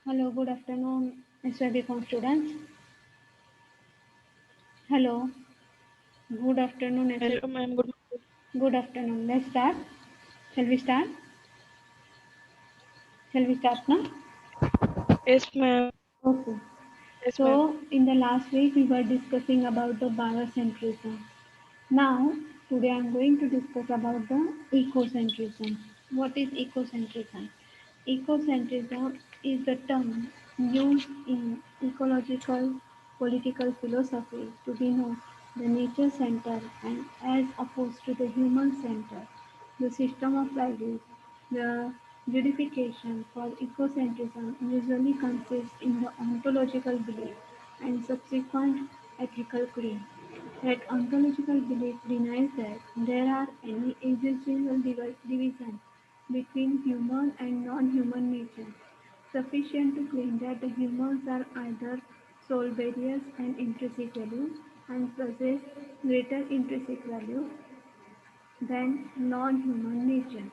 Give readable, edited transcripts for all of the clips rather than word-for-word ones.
Hello, good afternoon, Mr. Bcom students. Hello, good afternoon, Hello, Mr. ma'am. Good morning. Good afternoon. Let's start. Shall we start? Shall we start now? Yes, ma'am. Okay. Yes, ma'am. So, in the last week, we were discussing about the biocentrism. Now, today I am going to discuss about the ecocentrism. What is ecocentrism? Ecocentrism is the term used in ecological political philosophy to denote the nature center and as opposed to the human center, the system of values. The justification for ecocentrism usually consists in the ontological belief and subsequent ethical claim. That ontological belief denies that there are any existential division between human and non-human nature, sufficient to claim that the humans are either soul bearers and intrinsic value and possess greater intrinsic value than non-human nature.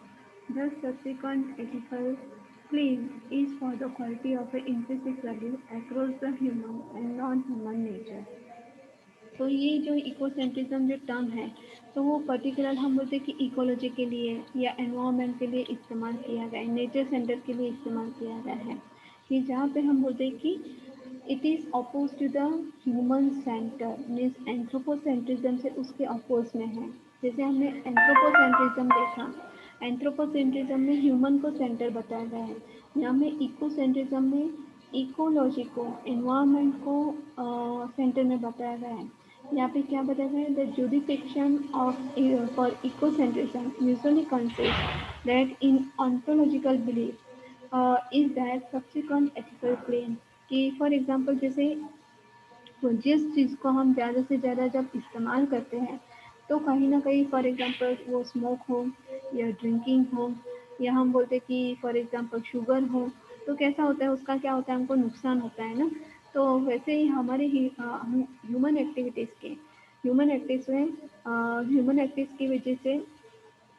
The subsequent ethical claim is for the quality of the intrinsic value across the human and non-human nature. तो ये जो इकोसेंट्रिज्म जो term है तो वो particular हम बोलते हैं कि इकोलॉजी के लिए या एनवायरनमेंट के लिए इस्तेमाल किया गया है, नेचर सेंटर के लिए इस्तेमाल किया गया है कि जहाँ पे हम बोलते हैं कि it is oppose to the human centre means anthropocentrism से उसके अपोज में है। जैसे हमने एंथ्रोपोसेंट्रिज्म देखा, एंथ्रोपोसेंट्रिज्म में ह्यूमन को सेंटर बताया गया है, यहाँ में इकोसेंट्रिज्म में इकोलॉजी को एनवायरनमेंट को सेंटर में बताया गया है। यहाँ पे क्या बताया गया है, the justification of for ecocentrism usually consist that in ontological belief is that subsequent ethical claim कि फॉर एग्जांपल जैसे तो जिस चीज़ को हम ज़्यादा से ज़्यादा जब इस्तेमाल करते हैं तो कहीं ना कहीं फॉर एग्जांपल वो स्मोक हो या ड्रिंकिंग हो या हम बोलते हैं कि फॉर एग्जांपल शुगर हो, तो कैसा होता है उसका क्या होता है, हमको नुकसान होता है ना। तो वैसे ही हमारे ही ह्यूमन एक्टिविटीज़ के ह्यूमन एक्टिविटीज़ की वजह से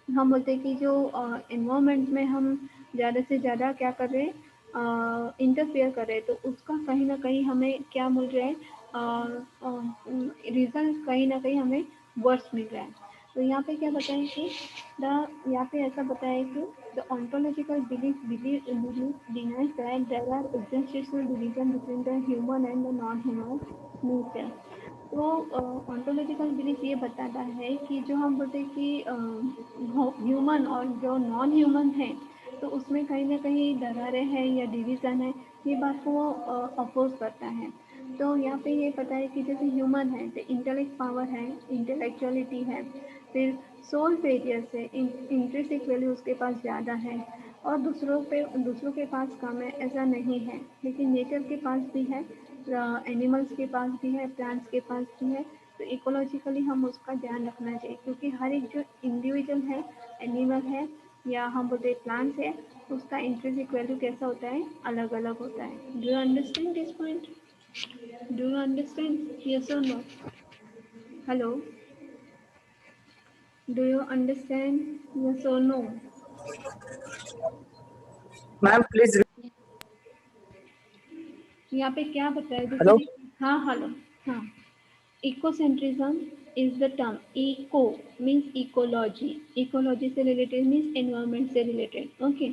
हम बोलते हैं कि जो एनवायरनमेंट में हम ज़्यादा से ज़्यादा क्या कर रहे हैं, इंटरफेयर कर रहे हैं, तो उसका कहीं ना कहीं हमें क्या मिल रहा है, रिजल्ट कहीं ना कहीं हमें वर्स मिल रहा है। तो यहाँ पे क्या बताएं कि द यहाँ पे ऐसा बताया कि the ontological belief denies that there are existential division between the human and the non-human nature। तो ontological belief ये बताता है कि जो हम बोलते हैं कि ह्यूमन और जो नॉन ह्यूमन है तो उसमें कहीं ना कहीं दरारें हैं या डिवीज़न है, ये बात को वो अपोज करता है। तो यहाँ पे ये पता है कि जैसे ह्यूमन है तो इंटेलेक्ट पावर है, इंटेलेक्चुअलिटी है, फिर सोल फेरियर्स है, इंट्रिसिक वैल्यू उसके पास ज़्यादा है और दूसरों के पास कम है ऐसा नहीं है, लेकिन नेचर के पास भी है, एनिमल्स के पास भी है, प्लांट्स के पास भी है। तो इकोलॉजिकली हम उसका ध्यान रखना चाहिए क्योंकि हर एक जो इंडिविजुअल है, एनिमल है या हम बोलते प्लांट्स है, उसका इंट्रिंसिक वैल्यू कैसा होता है, अलग अलग होता है। Do you understand this point? Do you understand, yes और no? Hello, do you understand, yes और नो? Ma'am, please. यहाँ पे क्या बताया जैसे Hello. कि हाँ हेलो, हाँ, ecocentrism is the term, eco means ecology, ecology से रिलेटेड मीन्स एनवायरनमेंट से रिलेटेड, ओके।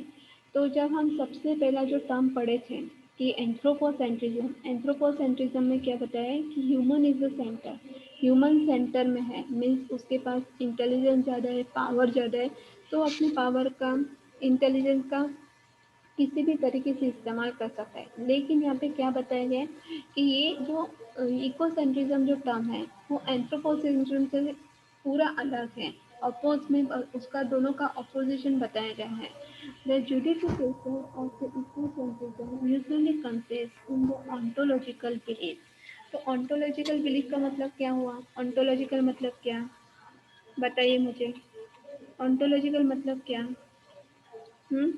तो जब हम सबसे पहला जो टर्म पढ़े थे कि एंथ्रोपोसेंट्रिज्म, एंथ्रोपोसेंट्रिज्म में क्या बताया है कि human is the centre, human centre में है मीन्स उसके पास इंटेलिजेंस ज़्यादा है, पावर ज़्यादा है, तो अपने पावर का, इंटेलिजेंस का किसी भी तरीके से इस्तेमाल कर सकता है। लेकिन यहाँ पे क्या बताया गया है कि ये जो इकोसेंट्रिज्म जो टर्म है वो एंथ्रोपोसेंट्रिज्म से पूरा अलग है, अपोज में उसका दोनों का अपोजिशन बताया गया है। The justification of the ecocentrism usually consist in the ontological belief. तो ऑन्टोलॉजिकल बिलीफ का मतलब क्या हुआ, ऑन्टोलॉजिकल मतलब क्या, बताइए मुझे, ऑन्टोलॉजिकल मतलब क्या? हम्म,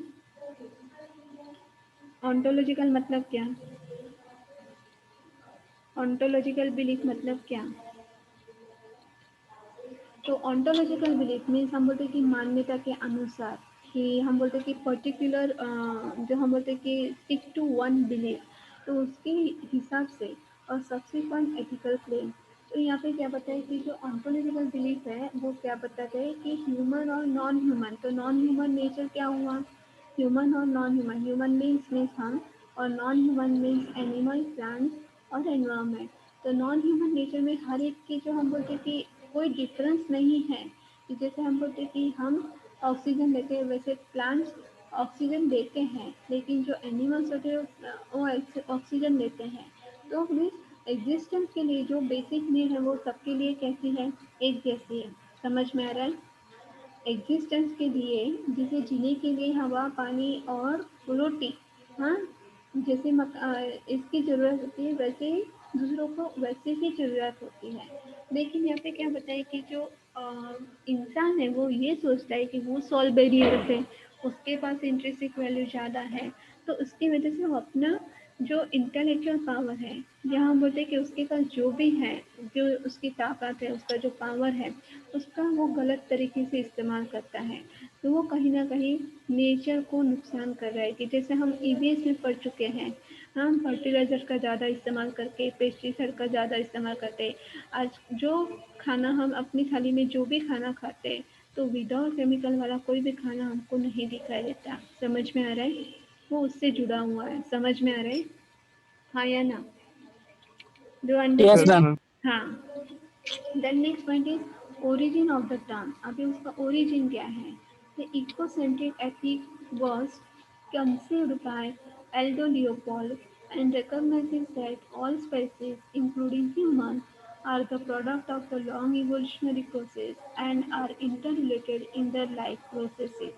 ऑन्टोलॉजिकल मतलब क्या, ऑन्टोलॉजिकल बिलीफ मतलब क्या? तो ऑन्टोलॉजिकल बिलीफ मीन्स हम बोलते हैं कि मान्यता के अनुसार, कि हम बोलते हैं कि पर्टिकुलर जो हम बोलते हैं कि स्टिक टू वन बिलीफ, तो उसके हिसाब से और सब्सिक्वेंट एथिकल क्लेम। तो यहाँ पे क्या बताया कि जो ऑन्टोलॉजिकल बिलीफ है वो क्या बताते हैं कि ह्यूमन और नॉन ह्यूमन, तो नॉन ह्यूमन नेचर क्या हुआ, ह्यूमन और नॉन ह्यूमन, ह्यूमन मीन्स हम और non human means animal, plants और एनवायरमेंट। तो नॉन ह्यूमन नेचर में हर एक की जो हम बोलते हैं कि कोई डिफरेंस नहीं है, कि जैसे हम बोलते हैं कि हम ऑक्सीजन लेते हैं वैसे प्लांट्स ऑक्सीजन देते हैं, लेकिन जो एनिमल्स होते हैं वो ऑक्सीजन लेते हैं। तो मीन्स एग्जिस्टेंस के लिए जो बेसिक नीड है वो सबके लिए कैसी है, एक जैसी है। समझ में आ रहा है? एग्जिस्टेंस के लिए, जैसे जीने के लिए हवा, पानी और रोटी, हाँ, जैसे इसकी ज़रूरत होती है वैसे ही दूसरों को वैसे ही ज़रूरत होती है। लेकिन यहाँ पे क्या बताए कि जो इंसान है वो ये सोचता है कि वो सोल बेरियर है, उसके पास इंट्रिंसिक वैल्यू ज़्यादा है, तो उसकी वजह से वो अपना जो इंटेलेक्चुअल पावर है, या हम बोलते हैं कि उसके पास जो भी है, जो उसकी ताकत है, उसका जो पावर है, उसका वो गलत तरीके से इस्तेमाल करता है। तो वो कहीं ना कहीं नेचर को नुकसान कर रहा है, कि जैसे हम ईवीएस में पढ़ चुके हैं, हम फर्टिलाइजर का ज़्यादा इस्तेमाल करके, पेस्टिसाइड का ज़्यादा इस्तेमाल करते, आज जो खाना हम अपनी थाली में जो भी खाना खाते हैं, तो विदाउट केमिकल वाला कोई भी खाना हमको नहीं दिखाई देता। समझ में आ रहा है? वो उससे जुड़ा हुआ है। समझ में आ रहा है? हाँ या ना? Do Yes, Yes, understand? ma'am. ma'am. हाँ। Then next point is origin of the term. अभी उसका ओरिजिन क्या है? The ecocentric ethic was conceived by Aldo Leopold and recognizes that all species, including humans, are the product of the long evolutionary process and are interrelated in their life processes.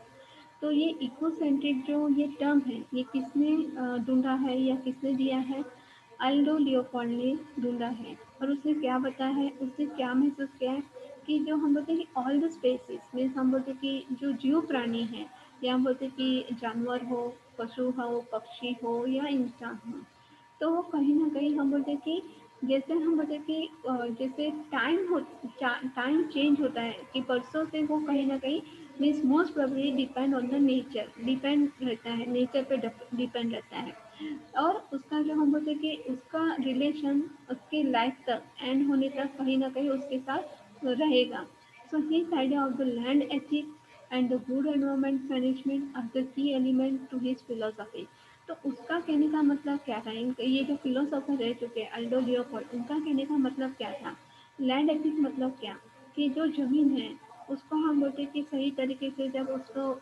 तो ये ecocentric जो ये term है, ये किसने ढूंढा है या किसने दिया है? अल्डो लियोपोल्ड ने ढूंढा है। और उसने क्या बताया है, उसने क्या महसूस किया है कि जो हम बोलते हैं कि ऑल द स्पेसिस मीन्स, हम बोलते हैं कि जो जीव प्राणी है, या हम बोलते हैं कि जानवर हो, पशु हो, पक्षी हो या इंसान हो, तो वो कहीं न कहीं हम बोलते हैं कि जैसे हम बोलते हैं कि जैसे टाइम चेंज होता है, कि परसों से वो कहीं न कहीं means most probably depend on the nature, depend रहता है, नेचर पे डिपेंड रहता है। और उसका जो हम बोलते हैं कि उसका रिलेशन उसकी लाइफ तक, एंड होने तक कहीं न कहीं उसके साथ रहेगा। So his idea of the land ethic and the good environment management are the key element to his philosophy. तो उसका कहने का मतलब क्या था, ये जो फिलोसोफर रह चुके हैं अल्डो लियोपोल्ड, उनका कहने का मतलब क्या था? लैंड एथिक मतलब क्या, कि जो ज़मीन है उसको हम बोलते हैं कि सही तरीके से जब उसको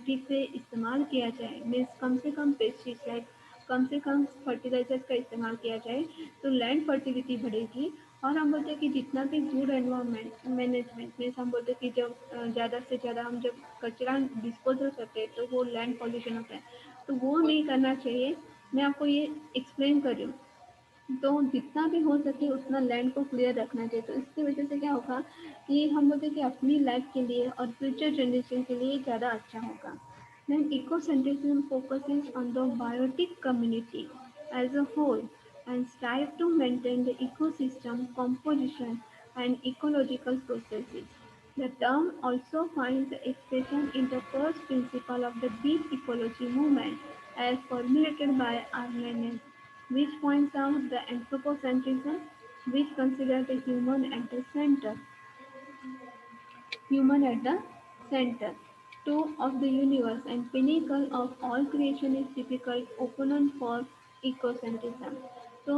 ठीक से इस्तेमाल किया जाए, मीन्स कम से कम पेस्टिसाइड, कम से कम फर्टिलाइजर का इस्तेमाल किया जाए, तो लैंड फर्टिलिटी बढ़ेगी। और हम बोलते हैं कि जितना भी गुड एनवायरमेंट मैनेजमेंट मीन्स, हम बोलते हैं कि जब ज़्यादा से ज़्यादा हम जब कचरा डिस्पोजल करते हैं तो वो लैंड पॉल्यूशन होता है, तो वो नहीं करना चाहिए। मैं आपको ये एक्सप्लेन कर रही हूँ। तो जितना भी हो सके उतना लैंड को क्लियर रखना चाहिए। तो इसकी वजह से क्या होगा कि हम बोलते हैं कि अपनी लाइफ के लिए और फ्यूचर जनरेशन के लिए ज़्यादा अच्छा होगा। Then ecocentrism focuses on the biotic community as a whole and strive to maintain the ecosystem composition and ecological processes. The term also finds expression in the first principle of the deep ecology movement as formulated by Armenians, which points out the anthropocentrism, which considers the human at the center, two of the universe and pinnacle of all creation is difficult opponent for ecocentrism. तो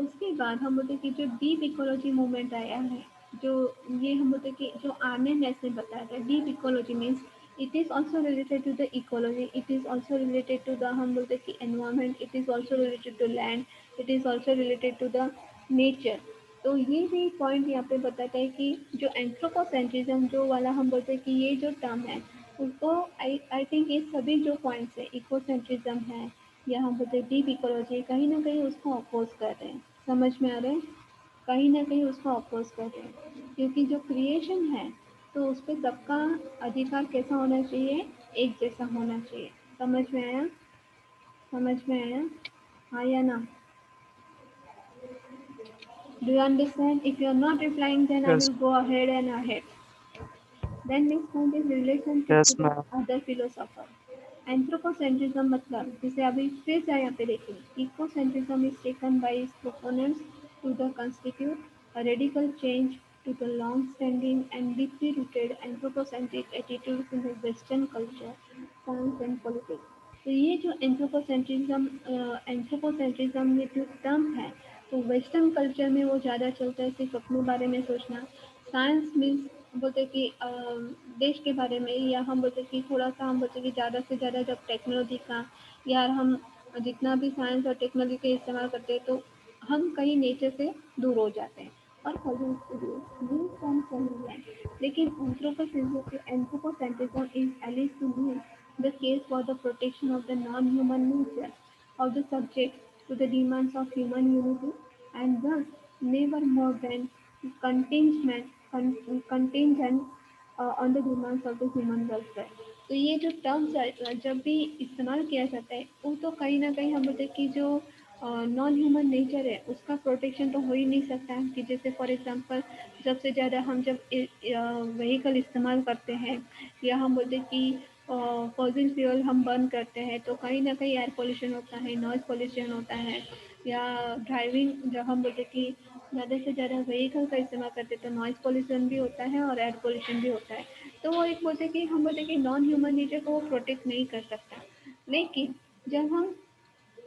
उसके बाद हम बोलते कि जो deep ecology movement आया है, जो ये हम बोलते कि जो आर्ने ने बताया था, deep ecology means it is also related to the ecology, it is also related to the हम बोलते कि environment, it is also related to land, it is also related to the nature। तो ये भी पॉइंट यहाँ पे बताता है कि जो एंथ्रोपोसेंट्रिज्म जो वाला हम बोलते हैं कि ये जो टर्म है, उसको आई थिंक ये सभी जो पॉइंट्स है, इकोसेंट्रिज्म है या हम बोलते हैं डीप इकोलॉजी, कहीं ना कहीं उसको अपोज कर रहे हैं। समझ में आ रहे हैं? कहीं ना कहीं उसको अपोज कर रहे हैं, क्योंकि जो क्रिएशन है तो उस पर सबका अधिकार कैसा होना चाहिए, एक जैसा होना चाहिए। समझ में आया? समझ में आया? हाँ या ना? Do you understand? If you are not replying, then I Yes. will go ahead and ahead. Then next point is relationship Yes, to the ma'am. other philosopher. Anthropocentrism मतलब जैसे अभी फिर से यहाँ पे देखिए ecocentrism is taken by its proponents to the constitute a radical change to the long-standing and deeply rooted anthropocentric attitudes in the Western culture, science and politics. तो ये जो एंथ्रोपोसेंट्रिज्म ये जो टर्म है तो वेस्टर्न कल्चर में वो ज़्यादा चलता है सिर्फ अपने बारे में सोचना साइंस मीन्स बोलते कि देश के बारे में या हम बोलते कि थोड़ा सा हम बोलते कि ज़्यादा से ज़्यादा जब टेक्नोलॉजी का या हम जितना भी साइंस और टेक्नोलॉजी का इस्तेमाल करते हैं तो हम कहीं नेचर से दूर हो जाते हैं और पॉल्यूट के लिए ये कम सही है लेकिन anthropocentrism is alleged to me the case for the protection of the non-human nature of the subject to the demands of human unity and thus never more than contingent on the demands of the human welfare. तो ये जो term जब भी इस्तेमाल किया जाता है वो तो कहीं ना कहीं हम बोलते हैं कि जो नॉन ह्यूमन नेचर है उसका प्रोटेक्शन तो हो ही नहीं सकता है कि जैसे फॉर एग्जांपल जब से ज़्यादा हम जब व्हीकल इस्तेमाल करते हैं या हम बोलते हैं कि फॉसिल फ्यूल हम बर्न करते हैं तो कहीं ना कहीं एयर पोल्यूशन होता है नॉइज पोल्यूशन होता है या ड्राइविंग जब हम बोलते कि ज़्यादा से ज़्यादा व्हीकल का इस्तेमाल करते हैं तो नॉइज पोल्यूशन भी होता है और एयर पोल्यूशन भी होता है तो वो एक बोलते कि हम बोलते कि नॉन ह्यूमन नेचर को वो प्रोटेक्ट नहीं कर सकता लेकिन जब हम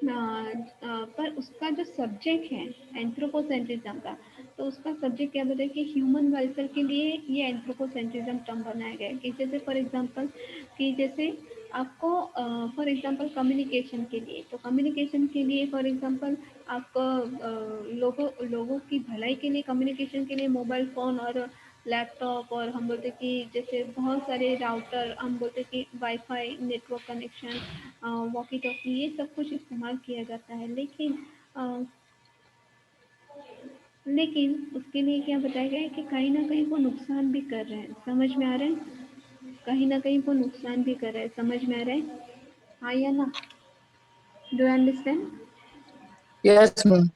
पर उसका जो सब्जेक्ट है एंथ्रोपोसेंट्रिज्म का तो उसका सब्जेक्ट क्या बताए कि ह्यूमन वेलफेयर के लिए ये एंथ्रोपोसेंट्रिज्म टर्म बनाया गया है कि जैसे फॉर एग्जांपल कि जैसे आपको फॉर एग्जांपल कम्युनिकेशन के लिए तो कम्युनिकेशन के लिए फॉर एग्जांपल आपको लोगों लोगों की भलाई के लिए कम्युनिकेशन के लिए मोबाइल फ़ोन और लैपटॉप और हम बोलते कि जैसे बहुत सारे राउटर हम बोलते कि wifi network connection walkie talkie ये सब कुछ इस्तेमाल किया जाता है लेकिन उसके लिए क्या बताया गया है कि कहीं ना कहीं वो नुकसान भी कर रहे हैं समझ में आ रहा है कहीं ना कहीं वो नुकसान भी कर रहे हैं समझ में आ रहा है हाँ या ना do understand Yes, ma'am.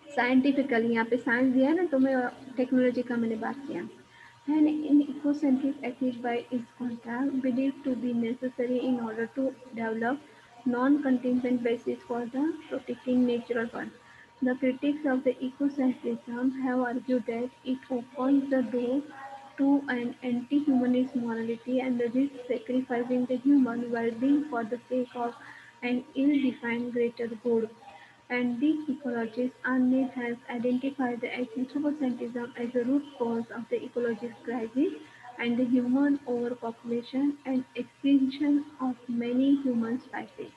Scientifically यहाँ पे साइंस दिया ना तो मैं टेक्नोलॉजी का मैंने बात किया and in ecocentric ethics by its contrast believed to be necessary in order to develop non-contingent basis for the protecting natural world. The critics of the ecocentrism have argued that it opens the door to an anti-humanist morality and risks sacrificing the human well-being for the sake of an ill-defined greater good. And these ecologists Arnett has identified the anthropocentrism as the root cause of the ecological crisis and the human overpopulation and extinction of many human species.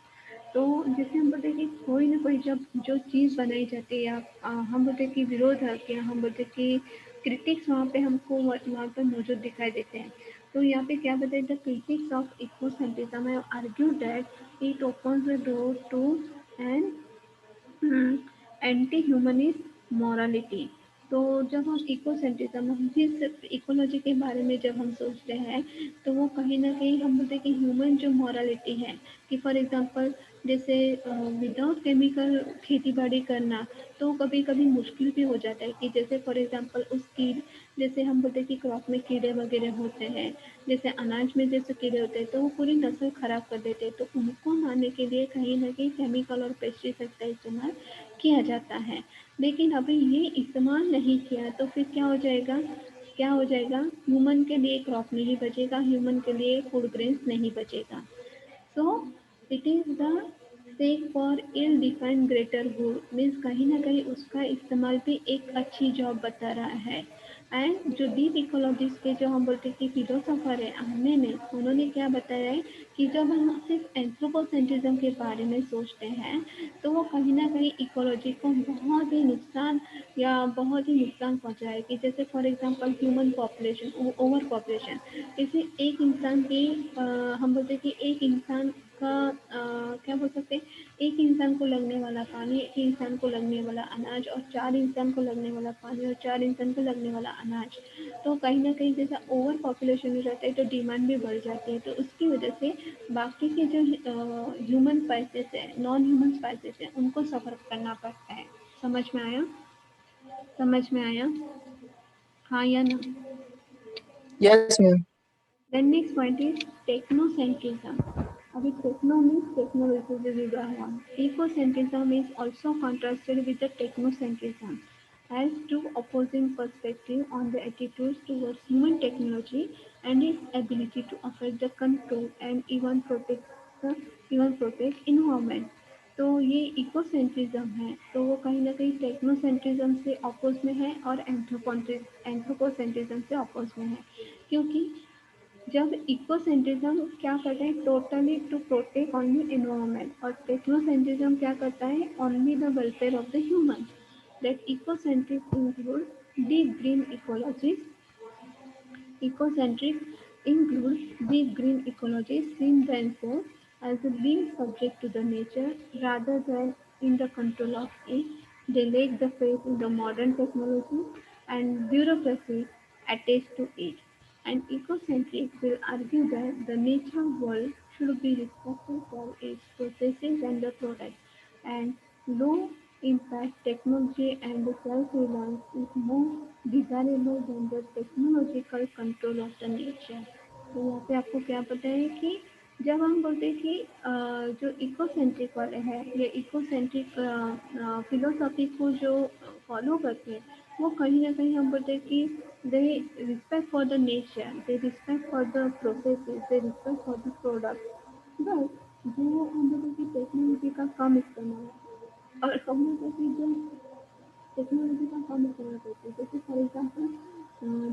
तो जैसे हम बोलते हैं कि कोई ना कोई जब जो चीज़ बनाई जाती है या हम बोलते हैं कि विरोधक या हम बोलते हैं कि क्रिटिक्स वहाँ पे हमको वहाँ पर मौजूद दिखाई देते हैं तो यहाँ पे क्या बताया the critics of ecocentrism have argued that it opens the door to an anti humanist morality तो जब हम इकोसेंट्रिज्म हम सिर्फ इकोलॉजी के बारे में जब हम सोचते हैं तो वो कहीं ना कहीं हम बोलते हैं कि ह्यूमन जो मॉरलिटी है कि फॉर एग्जांपल जैसे विदाउट केमिकल खेती बाड़ी करना तो कभी कभी मुश्किल भी हो जाता है कि जैसे फॉर एग्जांपल उस कीड़ जैसे हम बोलते हैं कि क्रॉप में कीड़े वगैरह होते हैं जैसे अनाज में जैसे कीड़े होते हैं तो वो पूरी नस्ल खराब कर देते हैं तो उनको मारने के लिए कहीं ना कहीं केमिकल और पेस्टिसाइड का इस्तेमाल किया जाता है लेकिन अभी ये इस्तेमाल नहीं किया तो फिर क्या हो जाएगा ह्यूमन के लिए क्रॉप नहीं बचेगा ह्यूमन के लिए फूड ग्रेन्स नहीं बचेगा so it is the sake for ill defined greater good means कहीं ना कहीं उसका इस्तेमाल भी एक अच्छी जॉब बता रहा है एंड जो डीप इकोलॉजिस्ट के जो हम बोलते हैं कि फिलोसोफर है आने ने उन्होंने क्या बताया है कि जब हम सिर्फ एंथ्रोपोसेंट्रिज्म के बारे में सोचते हैं तो वो कहीं ना कहीं इकोलॉजी को बहुत ही नुकसान या बहुत ही नुकसान पहुंचा है कि जैसे for example human population over population जैसे एक इंसान की हम बोलते हैं कि एक इंसान का क्या बोल सकते हैं एक इंसान को लगने वाला पानी एक इंसान को लगने वाला अनाज और चार इंसान को लगने वाला पानी और चार इंसान को लगने वाला अनाज तो कहीं ना कहीं जैसा ओवर पॉपुलेशन हो जाता है तो डिमांड भी बढ़ जाती है तो उसकी वजह से बाकी के जो ह्यूमन स्पाइसेस है नॉन ह्यूमन स्पाइसेस है उनको सफ़र करना पड़ता है समझ में आया समझ में आया हाँ या ना Yes, ma'am. Then next point is technocentrism. अभी techno means technology से जुड़ा हुआ. Ecocentrism is also contrasted with the technocentrism as two opposing perspectives on the attitudes towards human technology and its ability to affect the control and even protect environment. तो ये इकोसेंट्रिज्म है, तो वो कहीं ना कहीं टेक्नोसेंट्रिज्म से अपोज में है और एंथ्रोपोसेंट्रिज्म से अपोज में है, क्योंकि जब इकोसेंट्रिज्म क्या करता है totally to protect only environment और टेक्नोसेंट्रिज्म क्या करता है only the welfare of the human. That ecocentric include deep green ecologies. Ecocentric include deep green ecology seen therefore as being subject to the nature rather than in the control of it. They lack the faith in the modern technology and bureaucracy attached to it. And ecocentric will argue that the natural world should be respected for its processes and the products, and low impact technology and self-reliance is more desirable than the technological control of the nature. तो यहाँ पे आपको क्या पता है कि जब हम बोलते हैं कि जो इकोसेंट्रिक वाले हैं ये इकोसेंट्रिक फिलोसॉफी को जो फॉलो करते हैं वो कहीं ना कहीं हम बोलते हैं कि they respect for the nature, they respect for the processes, they respect for the product, but जो हम बोलते हैं कि टेक्नोलॉजी का कम इस्तेमाल और कहीं ना कहीं जो टेक्नोलॉजी का कम इस्तेमाल करते हैं, जैसे फॉर एग्जाम्पल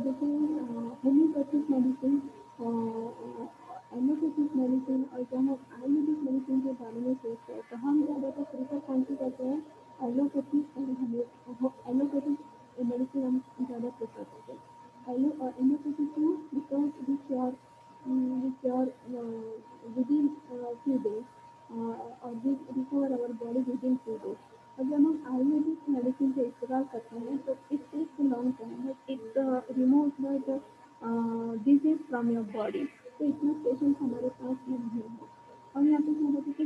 जैसे होम्योपैथिक मेडिसिन, एलोपैथिक मेडिसिन और जब हम आयुर्वेदिक मेडिसिन के बारे में सोचते हैं तो हम ज़्यादातर प्रीफर कौन सी करते हैं एलोपैथिक और एलोपैथिक मेडिसिन हम ज़्यादा प्रेफर करते हैं. एलोपैथिक क्यों because we cure within few days or we recover our body within few days. और जब हम आयुर्वेदिक मेडिसिन से इस्तेमाल करते हैं तो it takes long time but it remove the disease from your body. तो इतना पेशेंस हमारे पास नहीं है. और यहाँ पे क्या होता है कि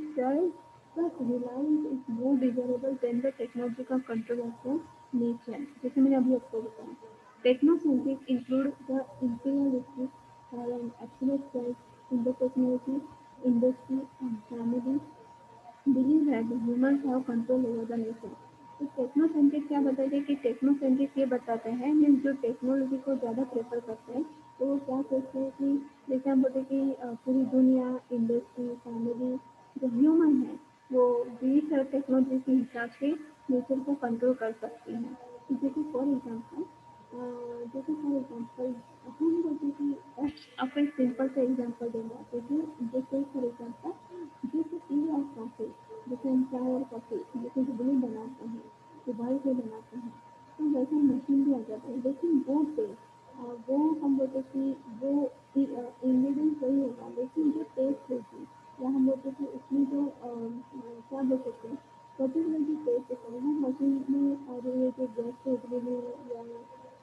self reliance is more desirable than the technological control of the nature. जैसे मैंने अभी आपको बताया technocentric include the imperialistic or an absolute self in the technology, industry and family believe that humans have control over the nature. तो technocentric क्या बताते हैं कि टेक्नोसेंट्रिक ये बताते हैं मीन्स जो टेक्नोलॉजी को ज़्यादा प्रेफर करते हैं तो वो क्या सोचते हैं कि जैसे हम बोलते हैं कि पूरी दुनिया इंडस्ट्री फैमिली जो ह्यूमन है वो बीच टेक्नोलॉजी के हिसाब से नेचर को कंट्रोल कर सकती हैं. जैसे फॉर एग्जाम्पल हम बोलते हैं कि आपको एक सिंपल सा एग्जाम्पल देना जैसे जैसे फॉर एग्जाम्पल जैसे टी और कॉफ़ी, जैसे हम चाय और कॉफ़ी जैसे दुबली बनाते हैं उबाल के बनाते हैं तो वैसे मशीन भी आ जाते हैं लेकिन वो टेस्ट वो हम बोलते हैं कि वो इंग्रेडिएंट वही होगा लेकिन जो टेस्ट होगी या हम बोलते हैं कि उसमें जो क्या बोल सकते हैं पर्टिकुलर जो टेस्ट होता है वो मशीन में और ये जो गैस पे उबली हुई या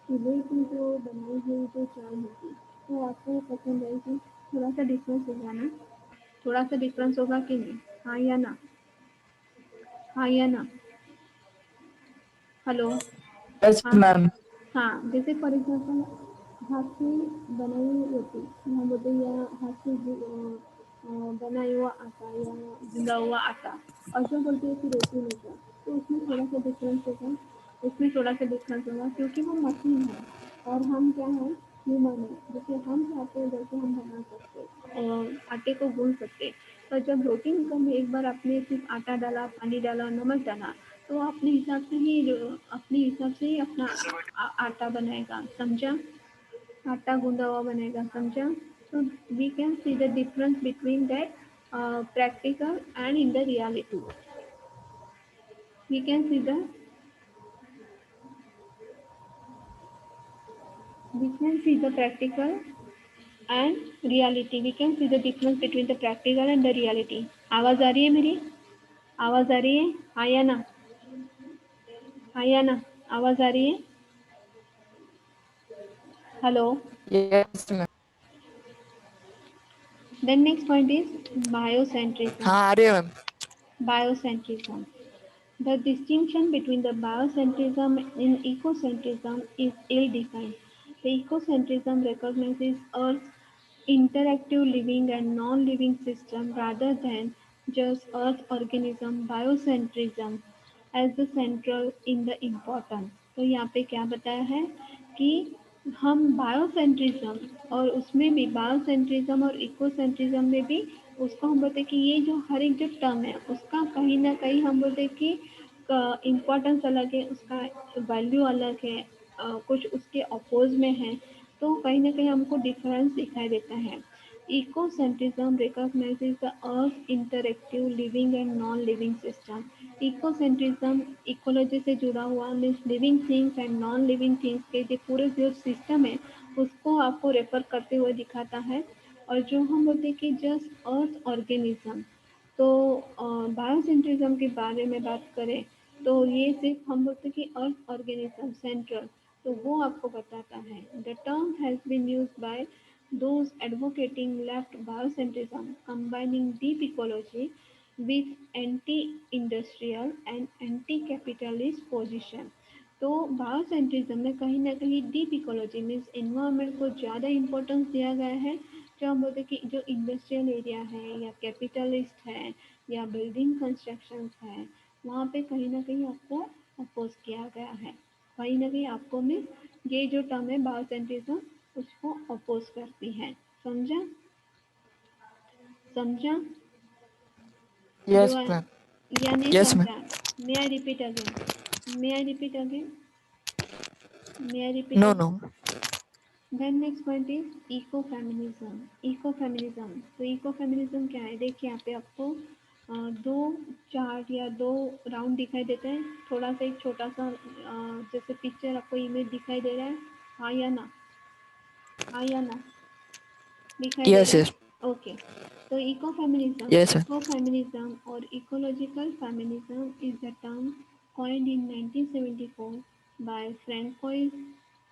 चूल्हे की जो बनाई हुई जो चाय होगी वो आपको पसंद आएगी. थोड़ा सा डिफरेंस होगा ना, थोड़ा सा डिफरेंस होगा कि नहीं? हाँ या ना? हाँ या ना? हेलो. Yes, हाँ ma'am. हाँ जैसे फॉर एग्जाम्पल हाथ से बनाई हुई रोटी हम बोलते हैं या हाथ से बनाया हुआ आटा या गूंदा हुआ आटा और जो बोलते हैं कि रोटी लेकर तो उसमें थोड़ा सा डिफरेंस होगा. उसमें थोड़ा सा डिफरेंस होगा क्योंकि वो मशीन है और हम क्या है ह्यूमन है. जैसे हम चाहते हैं वैसे हम बना सकते और आटे को गूंद सकते. पर जब रोटी में एक बार आपने सिर्फ आटा डाला पानी डाला नमक डाला तो अपने हिसाब से ही अपने हिसाब से ही अपना आटा बनाएगा. समझा? आटा गूंदा हुआ बनेगा. समझा? So we can see the difference between that practical and in the reality. We can see the practical and reality. We can see the difference between the practical and the reality. आवाज आ रही है मेरी? आवाज आ रही है? हाँ या ना? हाँ या ना? आवाज आ रही है? Hello. Yes, ma'am. Then next point is biocentrism. हाँ आ रही है ma'am. Biocentrism. The distinction between the biocentrism and ecocentrism is ill-defined. The ecocentrism recognizes Earth's interactive living and non-living system rather than just earth organism biocentrism as the central in the importance. तो यहाँ पे क्या बताया है कि हम biocentrism और उसमें भी बायोसेंट्रिज्म और इकोसेंट्रिज्म में भी उसको हम बोलते कि ये जो हर एक जो टर्म है उसका कहीं ना कहीं हम बोलते कि इम्पोर्टेंस अलग है, उसका वैल्यू अलग है, कुछ उसके अपोज में है, तो कहीं ना कहीं हमको डिफरेंस दिखाई देता है। Ecocentrism recognizes the earth interactive living and non living system। Ecocentrism ecology से जुड़ा हुआ means living things and non living things के जो पूरे जो सिस्टम है उसको आपको रेफर करते हुए दिखाता है। और जो हम बोलते हैं कि जस्ट अर्थ ऑर्गेनिज्म, तो बायोसेंट्रिज्म के बारे में बात करें तो ये सिर्फ हम बोलते हैं कि अर्थ ऑर्गेनिज्म सेंट्रल, तो वो आपको बताता है। The term has been used by those advocating left biocentrism, combining deep ecology with anti-industrial and anti-capitalist position। तो बायोसेंट्रिज्म में कहीं ना कहीं डीप इकोलॉजी मीन्स एनवायरनमेंट को ज़्यादा इम्पोर्टेंस दिया गया है। जो हम बोलते कि जो इंडस्ट्रियल एरिया है या कैपिटलिस्ट है या बिल्डिंग कंस्ट्रक्शंस है, वहाँ पे कहीं ना कहीं आपको अपोज किया गया है। कहीं ना कहीं आपको में ये जो टर्म है बायोसेंट्रिज्म उसको अपोज करती है। समझा? समझा? Yes, Do I, ma'am. या नहीं Yes, ma'am. समझा? May I repeat again? May I repeat again? May I repeat No, again? no. Then next point is ecofeminism. Ecofeminism, तो इकोफेमिनिज्म क्या है? देखिए यहाँ पे आपको दो चार्ट या दो राउंड दिखाई देते हैं। थोड़ा सा एक छोटा सा जैसे पिक्चर आपको इमेज दिखाई दे रहा है, हाँ या ना? हाँ या ना? दिखाई दे Yes, रहा है? yes. ओके। तो Yes, ma'am. इकोफेमिनिज्म और ecological feminism is the term coined in 1974 by Francoise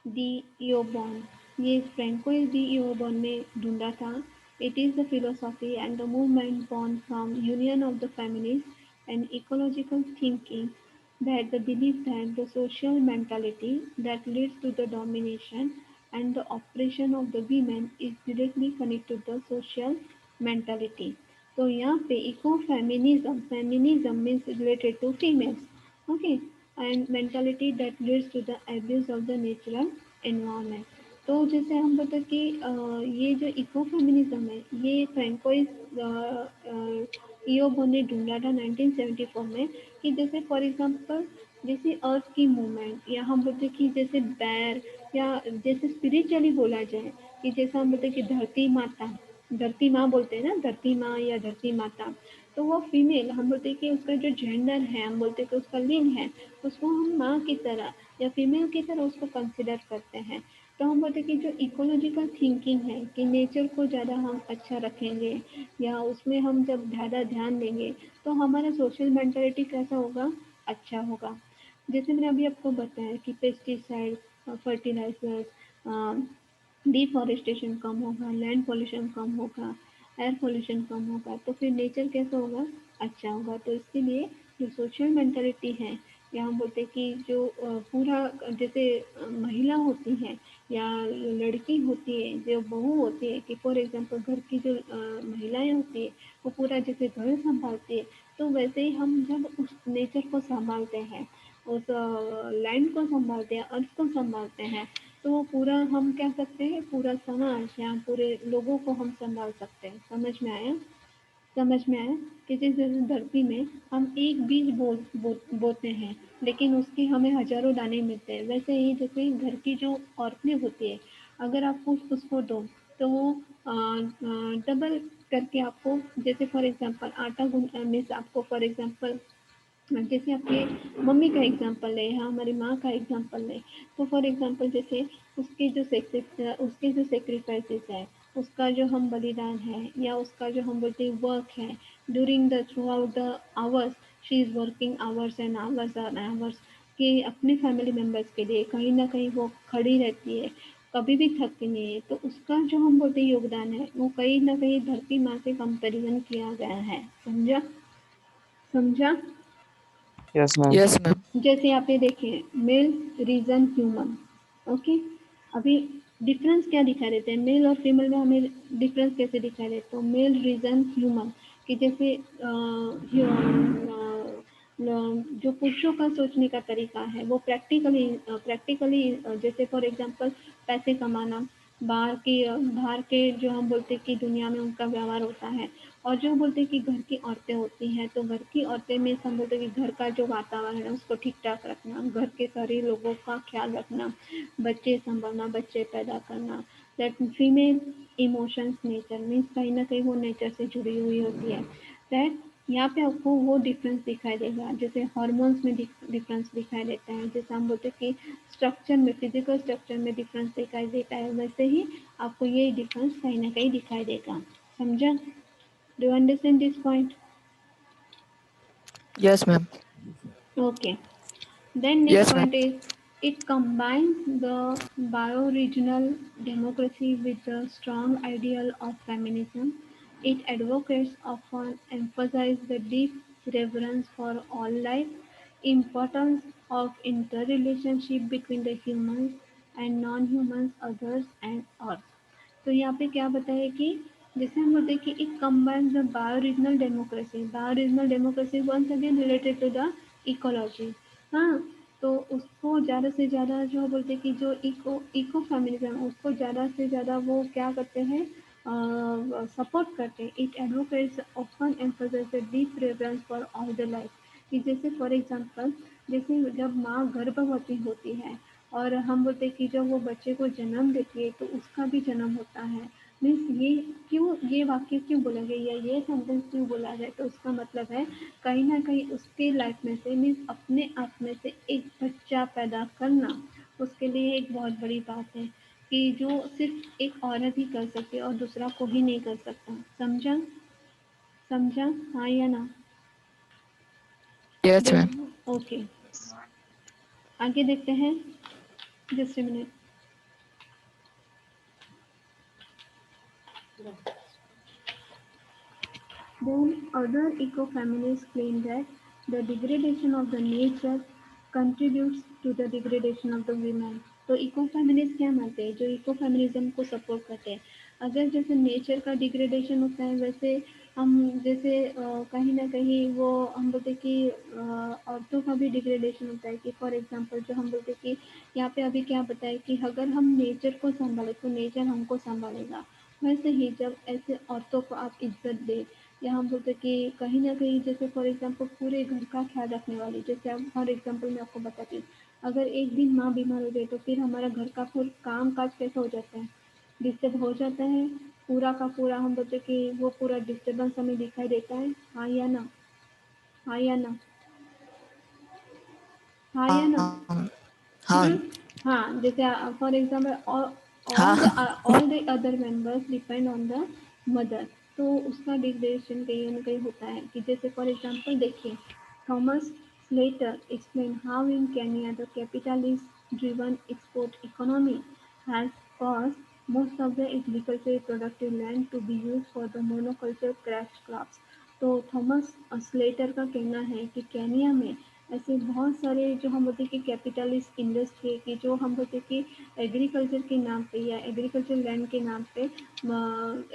d'Eaubonne. ये फ्रेंकोइस डी ईओबॉन ने ढूंढा था। It is the philosophy and the movement born from union of the feminist and ecological thinking, that the belief that the social mentality that leads to the domination and the oppression of the women is directly connected to the social mentality। तो यहाँ पे eco feminism, feminism means related to females, okay, and mentality that leads to the abuse of the natural environment. तो जैसे हम बताए कि ये जो इको फेमिनिज्म है ये फ्रेंकोइस ईओबो ने ढूंढा था 1974 में। कि जैसे फॉर एग्जांपल जैसे अर्थ की मूवमेंट या हम बोलते कि जैसे बैर या जैसे स्पिरिचुअली बोला जाए कि जैसा हम बोलते कि धरती माता, धरती माँ बोलते हैं ना, धरती माँ या धरती माता, तो वो फीमेल हम बोलते कि उसका जो जेंडर है, हम बोलते कि उसका लिंग है, उसको हम माँ की तरह या फीमेल की तरह उसको कंसिडर करते हैं। तो हम बोलते कि जो इकोलॉजिकल थिंकिंग है कि नेचर को ज़्यादा हम अच्छा रखेंगे या उसमें हम जब ज़्यादा ध्यान देंगे तो हमारा सोशल मेंटालिटी कैसा होगा? अच्छा होगा। जैसे मैंने अभी आपको बताया कि पेस्टिसाइड, फर्टिलाइजर्स, डिफॉरेस्टेशन कम होगा, लैंड पॉल्यूशन कम होगा, एयर पॉल्यूशन कम होगा, तो फिर नेचर कैसा होगा? अच्छा होगा। तो इसके लिए जो सोशल मेंटालिटी है या हम बोलते हैं कि जो पूरा जैसे महिला होती है या लड़की होती है, जो बहू होती है, कि फॉर एग्जांपल घर की जो महिलाएं होती है वो पूरा जैसे घर संभालती है, तो वैसे ही हम जब उस नेचर को संभालते हैं, उस लैंड को संभालते हैं, अर्थ को संभालते हैं, तो वो पूरा हम कह सकते हैं पूरा समाज या पूरे लोगों को हम संभाल सकते हैं। समझ में आया? समझ में आया कि जैसे धरती में हम एक बीज बोते हैं लेकिन उसके हमें हजारों दाने मिलते हैं, वैसे ही जैसे घर की जो औरतें होती है, अगर आप उसको दो तो वो डबल करके आपको, जैसे फॉर एग्जांपल आटा गूंद मीन्स आपको फॉर एग्जांपल जैसे अपने मम्मी का एग्जांपल लें या हमारी माँ का एग्जांपल लें, तो फॉर एग्जांपल जैसे उसके जो सेक्रीफाइसेस है, उसका जो हम बलिदान है या उसका जो हम बोलते हैं वर्क है, during the through out the hours she is working hours and hours कि अपने फैमिली मेम्बर्स के लिए कहीं ना कहीं वो खड़ी रहती है, कभी भी थकती नहीं है, तो उसका जो हम बोलते हैं योगदान है वो कहीं ना कहीं धरती माँ से कंपेरिजन किया गया है। समझा? समझा? Yes, ma'am. Yes, ma'am. जैसे आप ये देखिए मेल रीजन ह्यूमन, ओके, अभी डिफरेंस क्या दिखाई देते हैं, मेल और फीमेल में हमें डिफरेंस कैसे दिखाई देते हैं? मेल रीजन ह्यूमन, कि जैसे जो पुरुषों का सोचने का तरीका है वो प्रैक्टिकली जैसे फॉर एग्जांपल पैसे कमाना, बाहर के जो हम बोलते हैं कि दुनिया में उनका व्यवहार होता है, और जो बोलते हैं कि घर की औरतें होती हैं, तो घर की औरतें में हम बोलते हैं कि घर का जो वातावरण है उसको ठीक ठाक रखना, घर के सारे लोगों का ख्याल रखना, बच्चे संभालना, बच्चे पैदा करना। That female emotions nature means कहीं ना कहीं वो नेचर से जुड़ी हुई होती है। दैट यहाँ पे आपको वो डिफरेंस दिखाई देगा, जैसे हॉर्मोन्स में डिफरेंस दिखाई देता है, जैसे हम बोलते हैं कि स्ट्रक्चर में, फिजिकल स्ट्रक्चर में डिफरेंस दिखाई देता है, वैसे ही आपको ये डिफरेंस कहीं ना कहीं दिखाई देगा। समझा? Do you understand this point? Yes, ma'am. Okay. Then next Yes, ma'am. point is it combines the bioregional democracy with the strong ideal of feminism. It advocates often emphasize the deep reverence for all life, importance of interrelationship between the humans and non-humans, others and earth. तो यहाँ पे क्या बताया कि जैसे हम बोलते हैं कि it combines the bio democracy once again related to the ecology. हाँ, तो उसको ज़्यादा से ज़्यादा जो बोलते हैं कि जो इको फेमिनिज्म उसको ज़्यादा से ज़्यादा वो क्या करते हैं, सपोर्ट करते हैं। It advocates often emphasise the deep reverence for all the life, कि जैसे फॉर एग्जांपल जैसे जब माँ गर्भवती होती है और हम बोलते हैं कि जब वो बच्चे को जन्म देती है तो उसका भी जन्म होता है। मीन्स ये वाक्य क्यों बोला गया या ये सेंटेंस क्यों बोला जाए, तो उसका मतलब है कहीं ना कहीं उसके लाइफ में से मीन्स अपने आप में से एक बच्चा पैदा करना उसके लिए एक बहुत बड़ी बात है, कि जो सिर्फ एक औरत ही कर सकती है और दूसरा कोई नहीं कर सकता। समझा? समझा? हाँ या ना? Yes, ma'am. ओके, आगे देखते हैं। Just minute. Then other eco-feminists claim that the degradation of the nature contributes to the degradation of the women. तो इको फेमिनिस्ट क्या मानते हैं, जो इको फेमिनिज्म को सपोर्ट करते हैं, अगर जैसे नेचर का डिग्रेडेशन होता है वैसे हम जैसे कहीं ना कहीं वो हम बोलते कि औरतों का भी डिग्रेडेशन होता है, कि फॉर एग्जांपल जो हम बोलते कि यहाँ पे अभी क्या बताए कि अगर हम नेचर को संभाले तो नेचर हमको संभालेगा। वैसे ही जब ऐसे औरतों को आप इज्जत दे, या हम बोलते कि कहीं ना कहीं जैसे फॉर एग्जांपल पूरे घर का ख्याल रखने वाली, जैसे अब फॉर एग्जांपल मैं आपको बताती हूँ, अगर एक दिन माँ बीमार हो जाए तो फिर हमारा घर का पूरा काम काज कैसा हो जाता है, डिस्टर्ब हो जाता है। पूरा का पूरा हम बोलते कि वो पूरा डिस्टर्बेंस हमें दिखाई देता है। हाँ या ना? हाँ या ना? हाँ या ना? हाँ हाँ, जैसे फॉर एग्जाम्पल हाँ all the other members depend on the mother, तो उसका डिग्रेडेशन कहीं ना कहीं होता है, कि जैसे फॉर एग्जाम्पल देखिए, Thomas Slater explain how in Kenya the capitalist driven export economy has caused most of the agricultural productive land to be used for the monoculture cash crops। तो थॉमस स्लेटर का कहना है कि Kenya में ऐसे बहुत सारे जो हम बोलते हैं कि कैपिटलिस्ट इंडस्ट्री की जो हम बोलते हैं कि एग्रीकल्चर के नाम पे या एग्रीकल्चर लैंड के नाम पे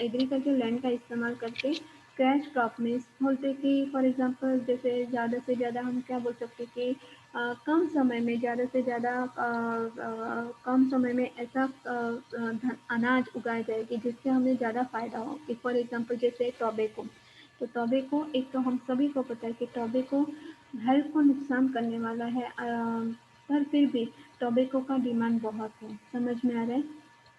एग्रीकल्चर लैंड का इस्तेमाल करके क्रैश क्रॉप में बोलते हैं कि फॉर एग्जांपल जैसे ज़्यादा से ज़्यादा हम क्या बोल सकते हैं कि कम समय में ज़्यादा से ज़्यादा कम समय में ऐसा अनाज उगाया जाए कि जिससे हमें ज़्यादा फ़ायदा हो, कि फॉर एग्जांपल जैसे टोबैको। तो टोबैको एक तो हम सभी को पता है कि टोबैको हेल्थ को नुकसान करने वाला है, पर फिर भी टोबैको का डिमांड बहुत है। समझ में आ रहा है?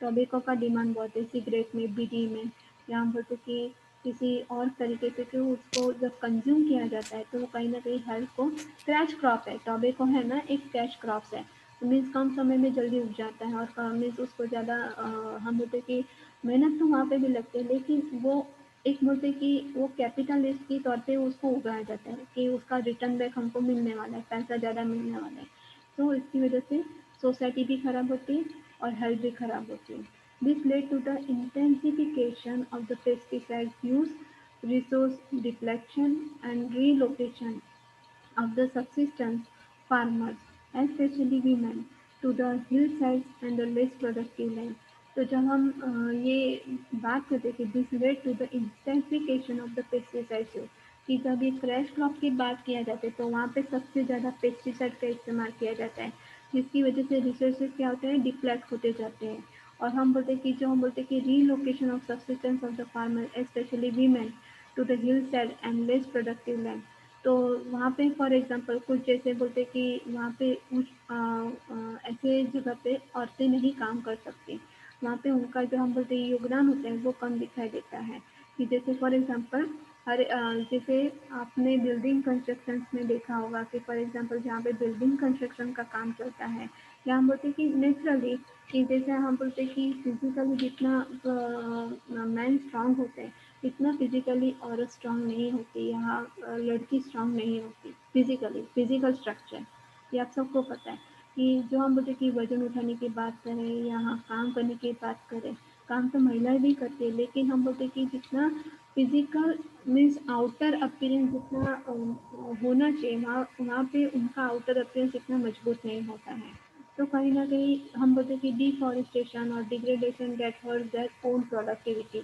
टोबैको का डिमांड बहुत है सिगरेट में, बीड़ी में, या हम बोलते कि किसी और तरीके से कि उसको जब कंज्यूम किया जाता है तो वो कहीं ना कहीं हेल्थ को कैश क्रॉप है, टोबैको है ना एक कैश क्रॉप है, मीन्स कम समय में जल्दी उग जाता है और मीन्स उसको ज़्यादा हम बोलते कि मेहनत तो वहाँ पे भी लगती है, लेकिन वो एक बोलते कि वो कैपिटलिस्ट के तौर पे उसको उगाया जाता है कि उसका रिटर्न बैक हमको मिलने वाला है, पैसा ज़्यादा मिलने वाला है। तो इसकी वजह से सोसाइटी भी खराब होती है और हेल्थ भी खराब होती है। This led to the intensification of the pesticide use, resource depletion and relocation of the subsistence farmers, especially women, to the hillsides and the less productive land। तो जब हम ये बात करते हैं कि this led to the intensification of the pesticide use, कि जब ये क्रैश क्रॉप की बात किया जाता है तो वहाँ पे सबसे ज़्यादा पेस्टिसाइड का इस्तेमाल किया जाता है, जिसकी वजह से रिसोर्सेज क्या होते हैं, डिप्लेट होते जाते हैं। और हम बोलते हैं कि जो हम बोलते हैं कि relocation of subsistence of the farmer specially women to the hill side and less productive land. तो वहाँ पे फॉर एग्जांपल कुछ जैसे बोलते हैं कि वहाँ पे ऐसे जगह पे औरतें नहीं काम कर सकती, वहाँ पे उनका जो हम बोलते हैं योगदान होता है वो कम दिखाई देता है। कि जैसे फॉर एग्जांपल जैसे आपने बिल्डिंग कंस्ट्रक्शन में देखा होगा कि फॉर एग्जांपल जहाँ पे बिल्डिंग कंस्ट्रक्शन का काम चलता है, या हम बोलते हैं कि नेचुरली, कि जैसे हम बोलते हैं कि फिजिकली जितना मैन स्ट्रांग होते हैं इतना फिजिकली औरत स्ट्रांग नहीं होती, यहाँ लड़की स्ट्रांग नहीं होती फिजिकली, फिजिकल स्ट्रक्चर ये आप सबको पता है। कि जो हम बोलते कि वजन उठाने की बात करें, यहाँ काम करने की बात करें, काम तो महिलाएं भी करती है, लेकिन हम बोलते कि जितना फिजिकल मीन्स आउटर अपीयरेंस जितना होना चाहिए वहाँ वहाँ पे उनका आउटर अपीयरेंस इतना मजबूत नहीं होता है। तो कहीं ना कहीं हम बोलते कि डिफॉरेस्टेशन और degradation that hurt their own productivity.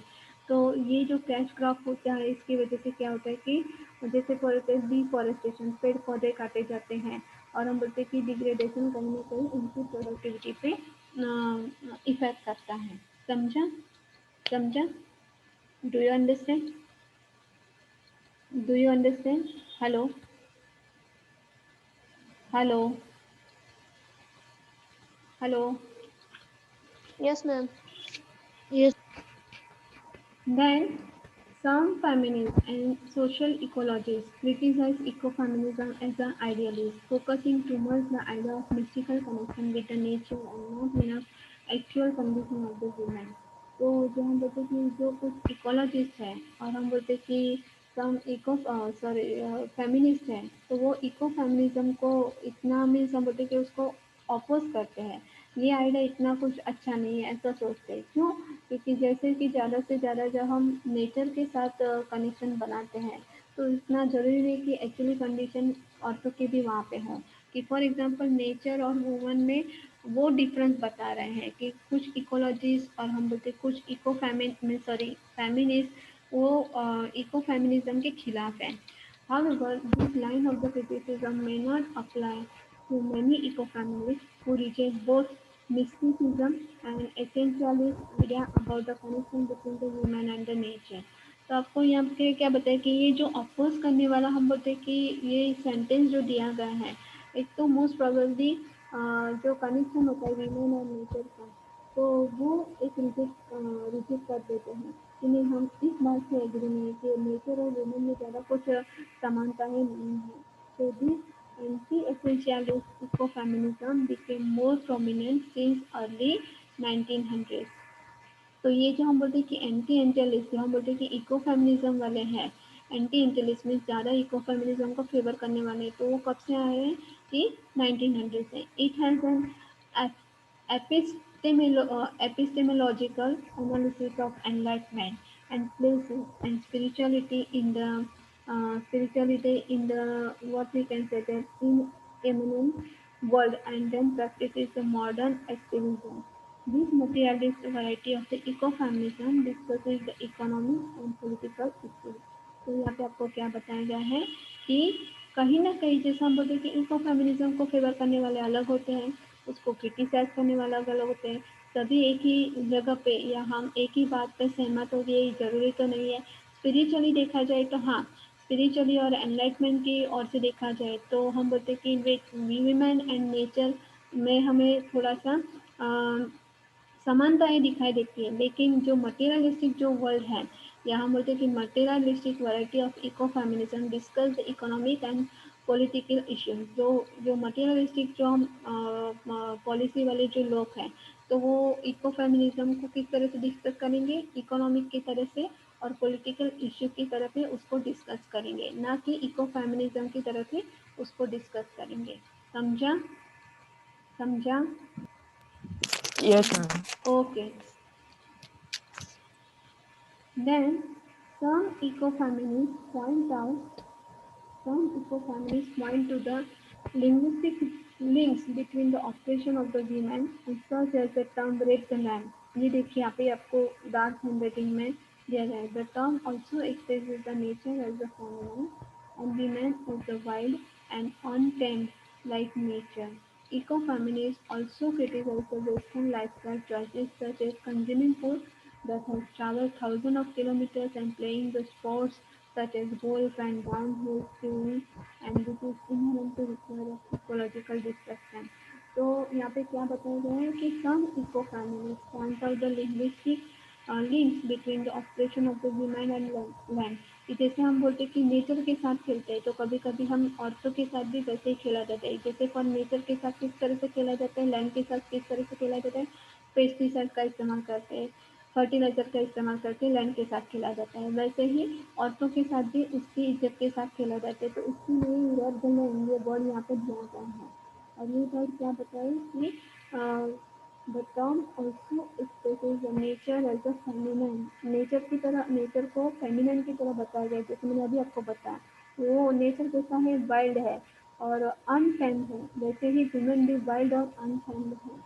तो ये जो कैश क्रॉप होता है इसकी वजह से क्या होता है कि जैसे डिफॉरेस्टेशन, पेड़ पौधे काटे जाते हैं, और हम बोलते हैं कि डिग्रेडेशन कहीं ना कहीं उनकी प्रोडक्टिविटी पे इफेक्ट करता है। समझा? समझा? Do you understand? Do you understand? Hello? Hello? Hello? Yes, ma'am. Yes. Then, some feminists and social ecologists criticize ecofeminism as an idealist, focusing too much the idea of mystical connection with the nature and not enough actual condition of the human. तो जो हम बोलते कि जो कुछ ecologist है और हम बोलते कि सम इको सॉरी फेमिनिस्ट है, तो वो इको फेमिनिज्म को इतना मीन्स हम बोलते कि उसको अपोज करते हैं। ये आइडिया इतना कुछ अच्छा नहीं है ऐसा सोचते हैं। क्यों? क्योंकि जैसे कि ज़्यादा से ज़्यादा जब हम नेचर के साथ कनेक्शन बनाते हैं तो इतना ज़रूरी नहीं कि एक्चुअली कंडीशन औरतों की भी वहाँ पे हो। कि फॉर एग्जांपल नेचर और वुमन में वो डिफरेंस बता रहे हैं कि कुछ इकोलॉजिस्ट और हम बोलते कुछ इको फैमिन सॉरी फेमिनिस्ट वो इको फेमिनिज्म के खिलाफ है। However, this line of the criticism may not apply to many eco-feminists who reject both mysticism and essentialist idea about the connection between the human and the nature। तो आपको यहाँ पे क्या बताया कि ये जो अपोज करने वाला हम बोलते हैं कि ये सेंटेंस जो दिया गया है, एक तो मोस्ट प्रोबेबली जो कनेक्शन होता है ह्यूमन और नेचर का, तो वो एक रिजेक्ट कर देते हैं कि नहीं, हम इस बात से एग्री नहीं है कि नेचर और ह्यूमन में ज़्यादा कुछ समानताएं नहीं है। So this anti-essentialist ecofeminism became more prominent since early 1900s। तो ये जो हम बोलते हैं कि एंटी एंजलिस्ट, जो हम बोलते हैं कि इको फेमिनिज्म वाले हैं, एंटी एंजलिस्ट में ज़्यादा इको फेमिनिज्म को फेवर करने वाले हैं, तो वो कब से आए हैं कि 1900 से। It has an epistemological analysis of enlightenment and places and spirituality in the what we can say that in immanent world, and then practices the modern activism. This materialist variety of the ecofeminism discusses the economic and political issues। तो यहाँ पे आपको क्या बताया गया है कि कहीं ना कहीं जैसे हम बोलते हैं कि इको फेमिनिज्म को फेवर करने वाले अलग होते हैं, उसको क्रिटिसाइज करने वाले अलग अलग होते हैं। सभी एक ही जगह पे या हम एक ही बात पे सहमत हो गए जरूरी तो नहीं है। स्पिरिचुअली देखा जाए तो हाँ, स्पिरिचुअली और एनलाइटमेंट की ओर से देखा जाए तो हम बोलते हैं कि वीमेन एंड नेचर में हमें थोड़ा सा समानताएं दिखाई देती है, लेकिन जो मटेरियलिस्टिक जो वर्ल्ड है, या हम बोलते हैं कि materialistic variety of eco feminism discuss the economic and political issues. जो मटेरियलिस्टिक जो हम पॉलिसी वाले जो लोग हैं, तो वो इको फेमिनिज्म को किस तरह से डिस्कस करेंगे, इकोनॉमिक की तरह से और पॉलिटिकल इश्यू की तरह से उसको डिस्कस करेंगे, ना कि इको फेमिनिज्म की तरह से उसको डिस्कस करेंगे। समझा? समझा? Yes, ma'am. Okay. Then, some ecofeminists point to the linguistic links between the operation of the women, and such as the term rape the land. ये देखिए यहाँ पे आपको डार्क हैंडराइटिंग में दिया गया है. The term also expresses the nature as the phenomenon and the man of the wild and untamed like nature. Ecofeminists also criticize the Western lifestyle choices such as consuming food that has traveled thousands of kilometers and playing the sports such as golf and downhill skiing, and this is inherent to require of ecological destruction. तो यहाँ पे क्या बताया गया है कि some eco-feminists point out the linguistic links between the operation of the women and land. कि जैसे हम बोलते हैं कि नेचर के साथ खेलते हैं तो कभी कभी हम औरतों के साथ भी वैसे ही खेला जाता है. जैसे फॉर नेचर के साथ किस तरह से खेला जाता है, लैंड के साथ किस तरह से खेला जाता है, पेस्टिसाइड का इस्तेमाल करते हैं, फर्टिलाइजर का इस्तेमाल करके लैंड के साथ खेला जाता है. वैसे ही औरतों के साथ भी उसकी इज्जत के साथ खेला जाता है. तो इसके लिए वर्ड ये वर्ड यहाँ पे दिया गया है. और ये वर्ड क्या बताए कि the term also expresses the nature as a feminine. Nature की तरह, नेचर को फेमिनिन की तरह बताया गया. जैसे मैंने अभी आपको बताया वो नेचर कैसा है, वाइल्ड है और अनटेम्ड है. वैसे ही वुमेन भी वाइल्ड और अनटेम्ड है.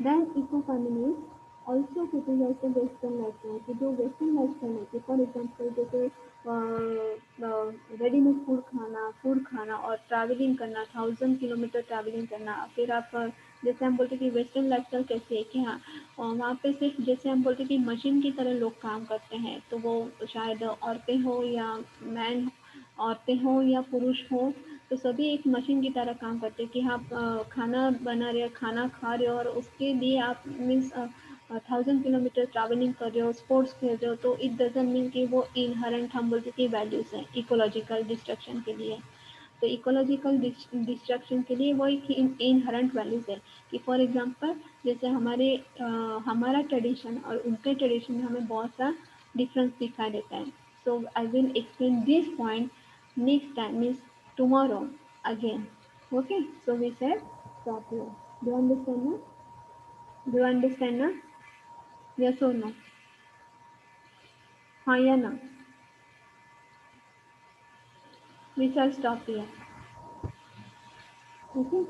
Then ecofeminists also criticize the Western lifestyle. कि जो वेस्टर्न लाइफस्टाइल है, फॉर एग्जाम्पल जैसे रेडीमेड फूड खाना और ट्रैवलिंग करना, 1000 किलोमीटर ट्रैवलिंग करना. फिर आप जैसे हम बोलते हैं कि वेस्टर्न लाइफस्टाइल कैसे है कि हाँ वहाँ पे सिर्फ जैसे हम बोलते हैं कि मशीन की तरह लोग काम करते हैं. तो वो शायद औरतें हो या मैन, औरतें हो या पुरुष हो, तो सभी एक मशीन की तरह काम करते हैं कि हाँ खाना बना रहे हो, खाना खा रहे हो और उसके लिए आप मीन्स 1000 किलोमीटर ट्रैवलिंग कर रहे हो, स्पोर्ट्स खेल रहे हो. तो इट डजंट मीन कि वो इनहरेंट हम बोलते कि वैल्यूज हैं इकोलॉजिकल डिस्ट्रक्शन के लिए. तो इकोलॉजिकल डिस्ट्रक्शन के लिए वो एक इनहरेंट वैल्यूज है कि फॉर एग्जांपल जैसे हमारा ट्रेडिशन और उनके ट्रेडिशन में हमें बहुत सा डिफरेंस दिखाई देता है. So I will explain this point next time, means tomorrow again. Okay, so we said stop here. Do you understand now? Do you understand now? Yes or no? हाँ या ना? We shall stop here. Okay.